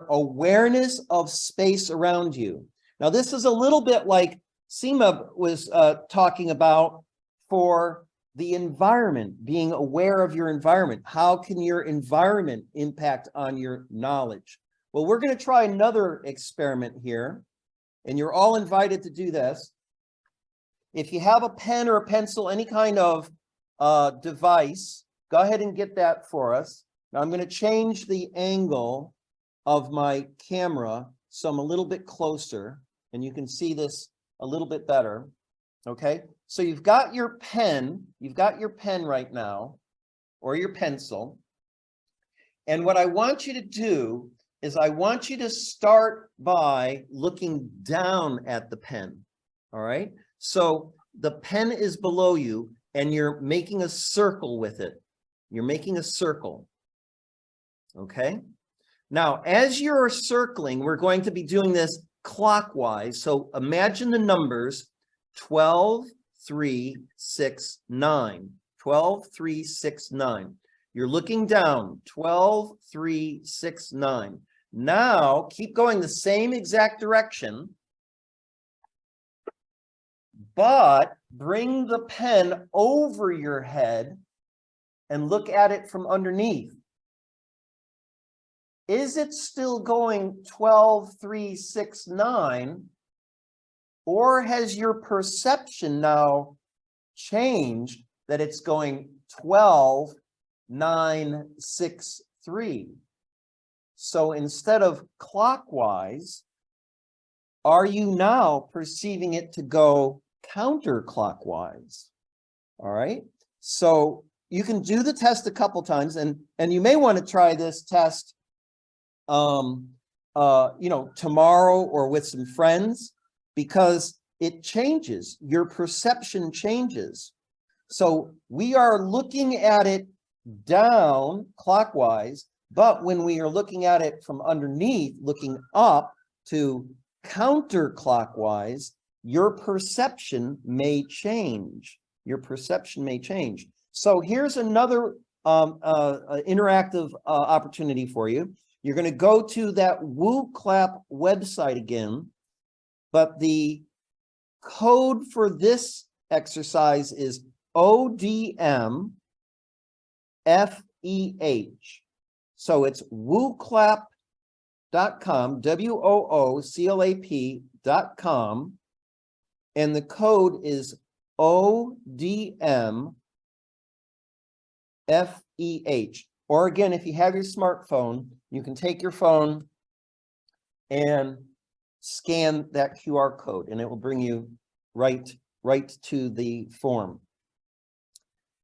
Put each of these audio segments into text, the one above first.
awareness of space around you. Now, this is a little bit like Seema was talking about for the environment, being aware of your environment. How can your environment impact on your knowledge? Well, we're going to try another experiment here, and you're all invited to do this. If you have a pen or a pencil, any kind of device, go ahead and get that for us. Now I'm going to change the angle of my camera so I'm a little bit closer and you can see this a little bit better. Okay, so you've got your pen right now, or your pencil. And what I want you to do is I want you to start by looking down at the pen. All right, so the pen is below you and you're making a circle with it. You're making a circle. Okay, now as you're circling, we're going to be doing this clockwise. So imagine the numbers 12, 3, 6, 9. 12, 3, 6, 9. You're looking down. 12, 3, 6, 9. Now keep going the same exact direction, but bring the pen over your head and look at it from underneath. Is it still going 12, 3, 6, 9? Or has your perception now changed that it's going 12, 9, 6, 3? So instead of clockwise, are you now perceiving it to go counterclockwise? All right. So you can do the test a couple times, and you may want to try this test tomorrow or with some friends, because it changes, your perception changes. So we are looking at it down clockwise, but when we are looking at it from underneath, looking up to counterclockwise, your perception may change. Your perception may change. So here's another interactive opportunity for you. You're going to go to that WooClap website again, but the code for this exercise is ODMFEH. So it's wooclap.com, WOOCLAP.com, and the code is ODMFEH. Or again, if you have your smartphone, you can take your phone and scan that QR code, and it will bring you right to the form.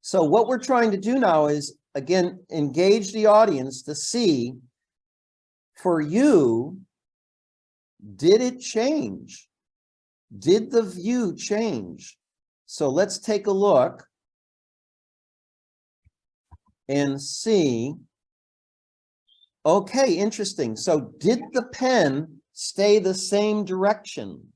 So what we're trying to do now is, again, engage the audience to see, for you, did it change? Did the view change? So let's take a look and see. Okay, interesting. So did the pen stay the same direction?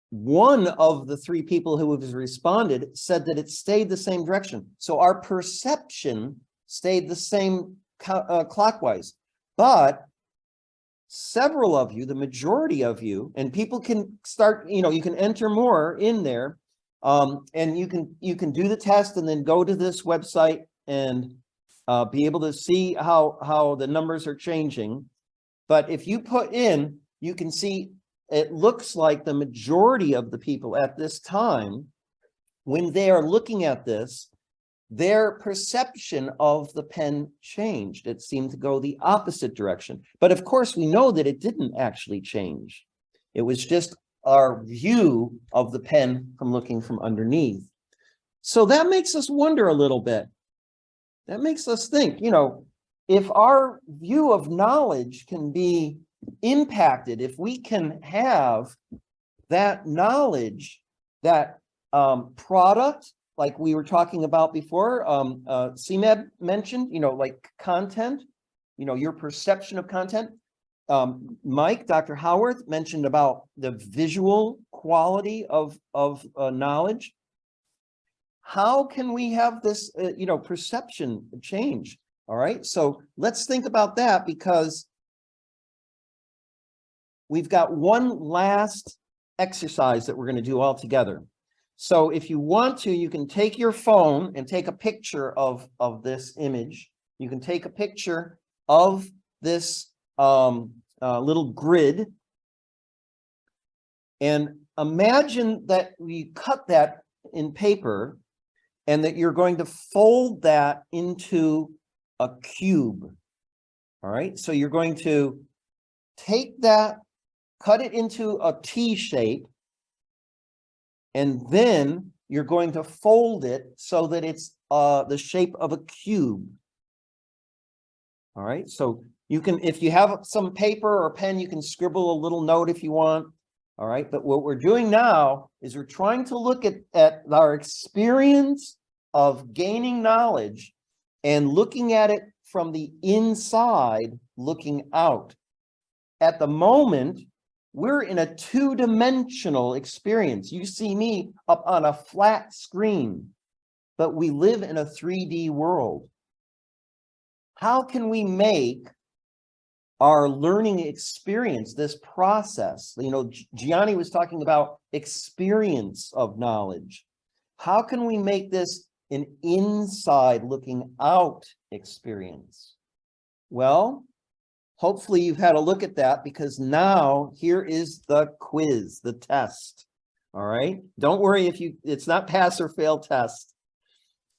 One of the three people who have responded said that it stayed the same direction. So our perception stayed the same clockwise. But several of you, the majority of you, and people can start, you can enter more in there, and you can do the test and then go to this website and be able to see how the numbers are changing. But if you put in, you can see it looks like the majority of the people at this time, when they are looking at this, their perception of the pen changed. It seemed to go the opposite direction. But of course, we know that it didn't actually change. It was just our view of the pen from looking from underneath. So that makes us wonder a little bit. That makes us think, if our view of knowledge can be impacted, if we can have that knowledge, that product, like we were talking about before, CMEB mentioned, like content, your perception of content. Mike, Dr. Howarth mentioned about the visual quality of knowledge. How can we have this, perception change? All right, so let's think about that, because we've got one last exercise that we're going to do all together. So if you want to, you can take your phone and take a picture of this image. You can take a picture of this little grid, and imagine that we cut that in paper and that you're going to fold that into a cube. All right, so you're going to take that, cut it into a T shape, and then you're going to fold it so that it's the shape of a cube. All right, so you can, if you have some paper or pen, you can scribble a little note if you want. All right, but what we're doing now is we're trying to look at our experience of gaining knowledge and looking at it from the inside, looking out. At the moment, we're in a two-dimensional experience. You see me up on a flat screen, but we live in a 3D world. How can we make our learning experience, this process? You know, Gianni was talking about experience of knowledge. How can we make this an inside looking out experience? Well, hopefully you've had a look at that, because now here is the quiz, the test. All right, don't worry if it's not pass or fail test.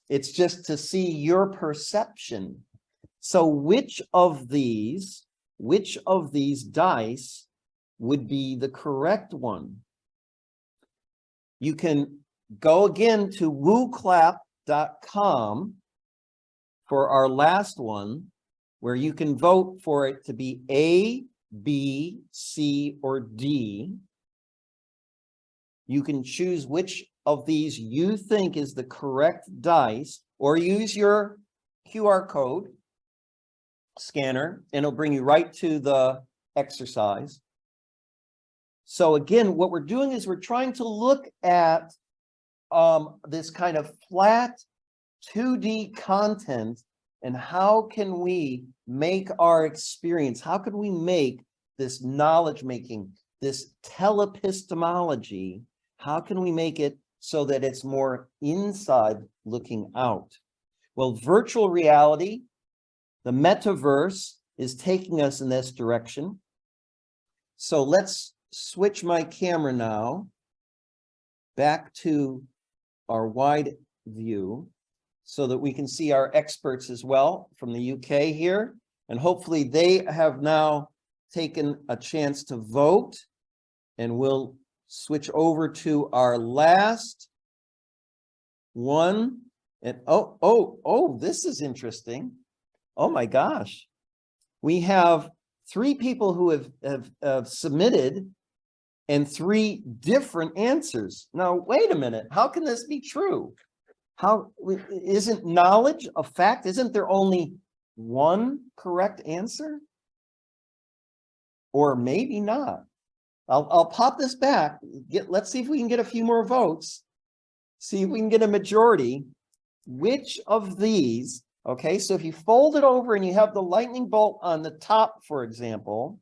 It's just to see your perception. So which of these dice would be the correct one? You can go again to wooclap.com for our last one, where you can vote for it to be A, B, C, or D. You can choose which of these you think is the correct dice, or use your QR code scanner, and it'll bring you right to the exercise. So again, what we're doing is we're trying to look at this kind of flat 2D content, and how can we make our experience, how can we make this knowledge making, this telepistemology, how can we make it so that it's more inside looking out? Well, virtual reality, the metaverse, is taking us in this direction. So let's switch my camera now back to our wide view, so that we can see our experts as well from the UK here. And hopefully they have now taken a chance to vote, and we'll switch over to our last one. And oh, this is interesting. Oh my gosh. We have 3 people who have submitted, and 3 different answers. Now, wait a minute. How can this be true? How isn't knowledge a fact? Isn't there only one correct answer? Or maybe not. I'll pop this back. Let's see if we can get a few more votes. See if we can get a majority. Which of these? Okay, so if you fold it over and you have the lightning bolt on the top, for example.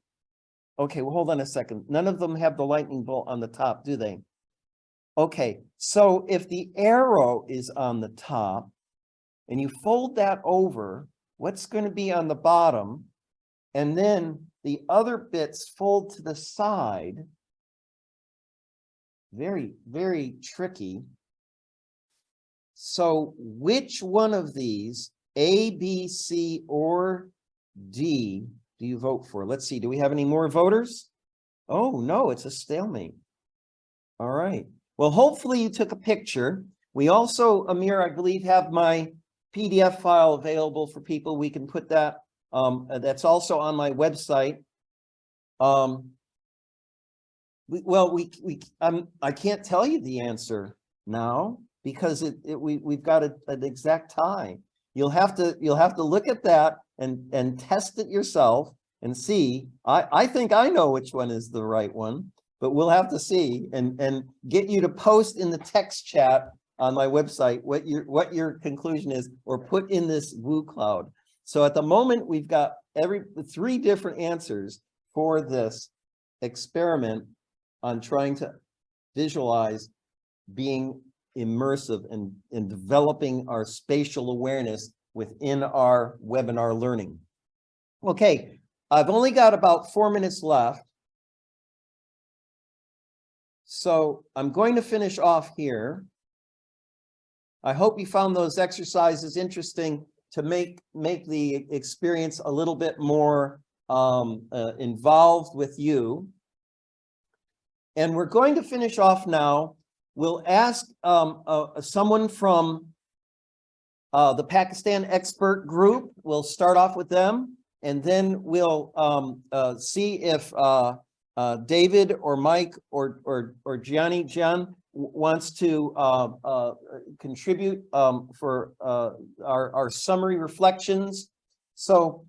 Okay, well, hold on a second. None of them have the lightning bolt on the top, do they? Okay, so if the arrow is on the top and you fold that over, what's going to be on the bottom? And then the other bits fold to the side. Very, very tricky. So which one of these, A, B, C, or D, do you vote for? Let's see, do we have any more voters? Oh, no, it's a stalemate. All right. Well, hopefully you took a picture. We also, Amir, I believe, have my PDF file available for people. We can put that, that's also on my website. I can't tell you the answer now, because we've got an exact tie. You'll have to look at that and test it yourself and see. I think I know which one is the right one, but we'll have to see and get you to post in the text chat on my website what your conclusion is, or put in this Woo Cloud. So at the moment, we've got three different answers for this experiment on trying to visualize being immersive and developing our spatial awareness within our webinar learning. Okay, I've only got about 4 minutes left. So I'm going to finish off here. I hope you found those exercises interesting to make the experience a little bit more involved with you. And we're going to finish off now. We'll ask someone from the Pakistan expert group. We'll start off with them, and then we'll see if David or Mike or Jian wants to contribute for our summary reflections. So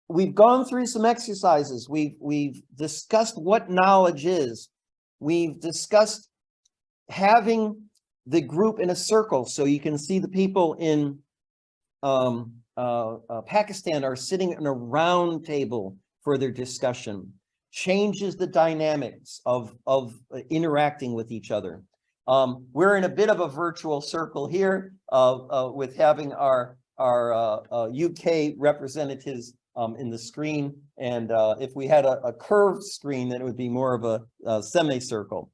we've gone through some exercises. We've discussed what knowledge is. We've discussed having the group in a circle, so you can see the people in Pakistan are sitting in a round table for their discussion. Changes the dynamics of interacting with each other. We're in a bit of a virtual circle here with having our UK representatives in the screen, and if we had a curved screen, then it would be more of a semicircle.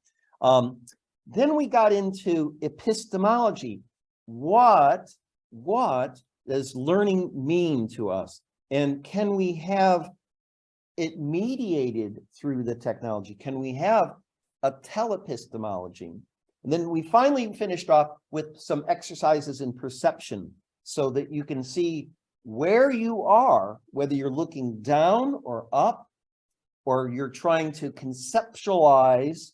Then we got into epistemology. What does learning mean to us? And can we have it mediated through the technology? Can we have a telepistemology? And then we finally finished off with some exercises in perception so that you can see where you are, whether you're looking down or up, or you're trying to conceptualize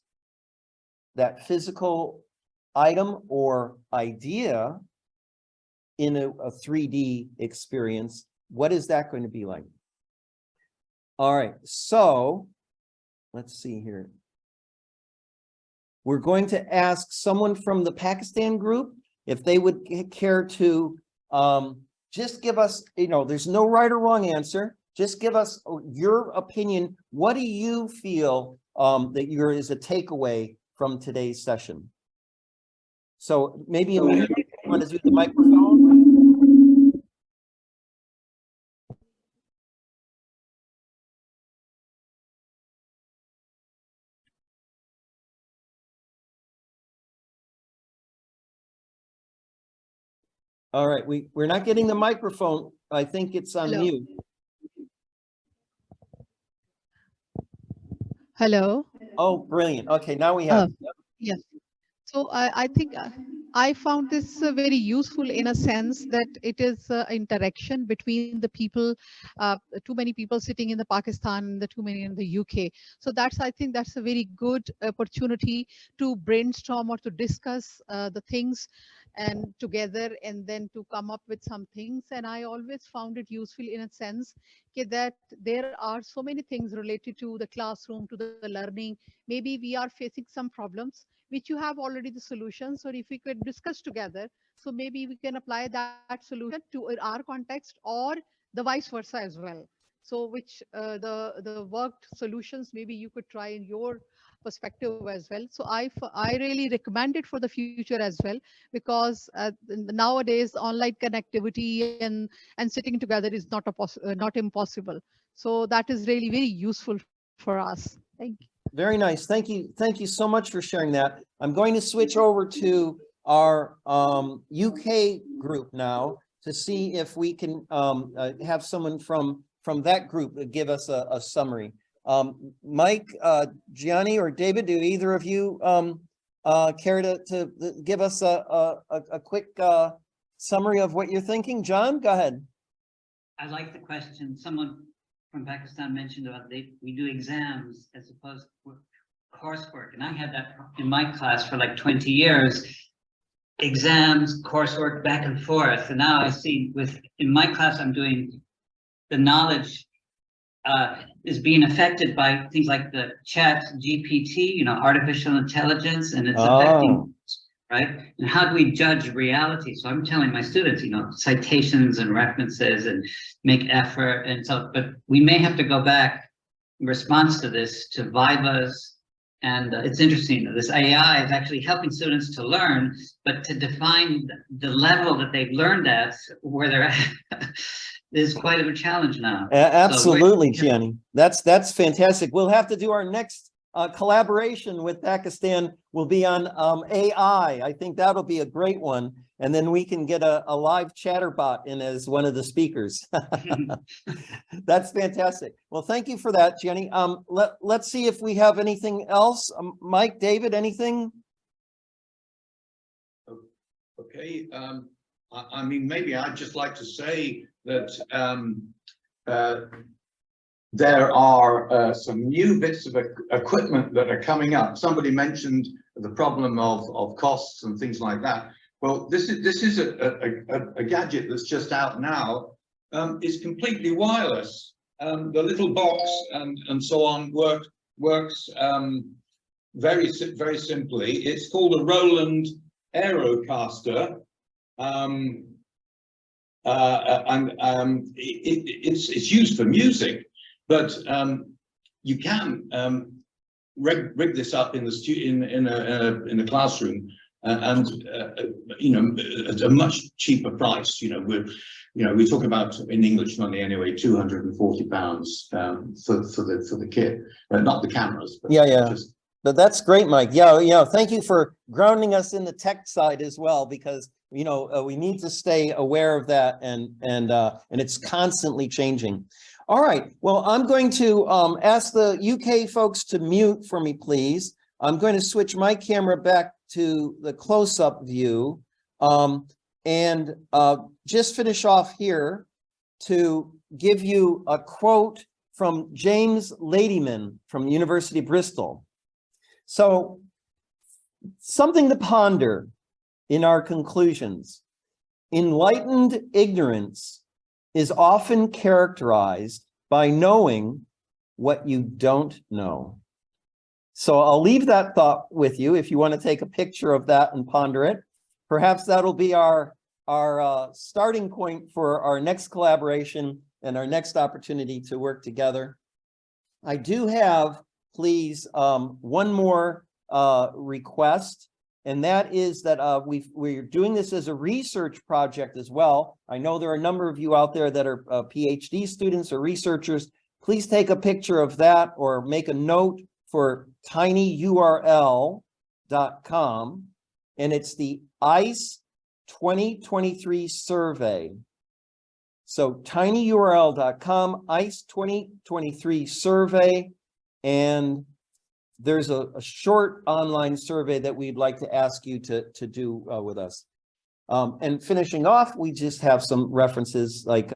that physical item or idea in a 3D experience. What is that going to be like? All right, so let's see here. We're going to ask someone from the Pakistan group if they would care to just give us, there's no right or wrong answer. Just give us your opinion. What do you feel that is a takeaway from today's session? So maybe immediately you want to do the microphone. All right, we're not getting the microphone. I think it's on mute. Hello. Oh, brilliant. Okay, now we have. Yes. So I think I found this very useful in a sense that it is interaction between the people, too many people sitting in the Pakistan, the too many in the UK. So I think that's a very good opportunity to brainstorm or to discuss the things and together, and then to come up with some things. And I always found it useful in a sense that there are so many things related to the classroom, to the learning. Maybe we are facing some problems which you have already the solutions, or if we could discuss together, so maybe we can apply that solution to our context, or the vice versa as well. So which the worked solutions maybe you could try in your perspective as well. So I really recommend it for the future as well, because nowadays online connectivity and sitting together is not impossible. So that is really very useful for us. Thank you. Very nice. Thank you. Thank you so much for sharing that. I'm going to switch over to our UK group now to see if we can have someone from that group give us a summary. Mike, Gianni, or David, do either of you care to give us a quick summary of what you're thinking? John, go ahead. I like the question. Someone from Pakistan mentioned about we do exams as opposed to coursework, and I had that in my class for like 20 years. Exams, coursework, back and forth, and now I see in my class I'm doing the knowledge is being affected by things like the chat GPT, artificial intelligence, and it's affecting right? And how do we judge reality? So I'm telling my students, citations and references and make effort. And so, but we may have to go back in response to this to Vivas. And it's interesting, this AI is actually helping students to learn, but to define the level that they've learned at, where they're at, is quite of a challenge now. Absolutely, Gianni. That's fantastic. We'll have to do our next collaboration with Pakistan will be on AI. I think that'll be a great one. And then we can get a live chatterbot in as one of the speakers. That's fantastic. Well, thank you for that, Gianni. Let's see if we have anything else. Mike, David, anything? Okay. I mean, maybe I'd just like to say that there are some new bits of equipment that are coming up. Somebody mentioned the problem of costs and things like that. Well, this is a gadget that's just out now. It's completely wireless. The little box and so on works very simply. It's called a Roland Aerocaster. It's used for music, but you can rig this up in the classroom and at a much cheaper price. We talk about, in English money anyway, £240 for the kit, not the cameras. But just. But that's great, Mike. Yeah. Thank you for grounding us in the tech side as well, because we need to stay aware of that, and it's constantly changing. All right. Well, I'm going to ask the UK folks to mute for me, please. I'm going to switch my camera back to the close-up view, and just finish off here to give you a quote from James Ladyman from the University of Bristol. So, something to ponder in our conclusions. Enlightened ignorance is often characterized by knowing what you don't know. So I'll leave that thought with you if you want to take a picture of that and ponder it. Perhaps that'll be our starting point for our next collaboration and our next opportunity to work together. I do have, please, one more request, and that is that we're doing this as a research project as well. I know there are a number of you out there that are PhD students or researchers. Please take a picture of that or make a note for tinyurl.com, and it's the ICE2023 survey. So tinyurl.com, ICE2023 survey, and there's a short online survey that we'd like to ask you to do with us. And finishing off, we just have some references like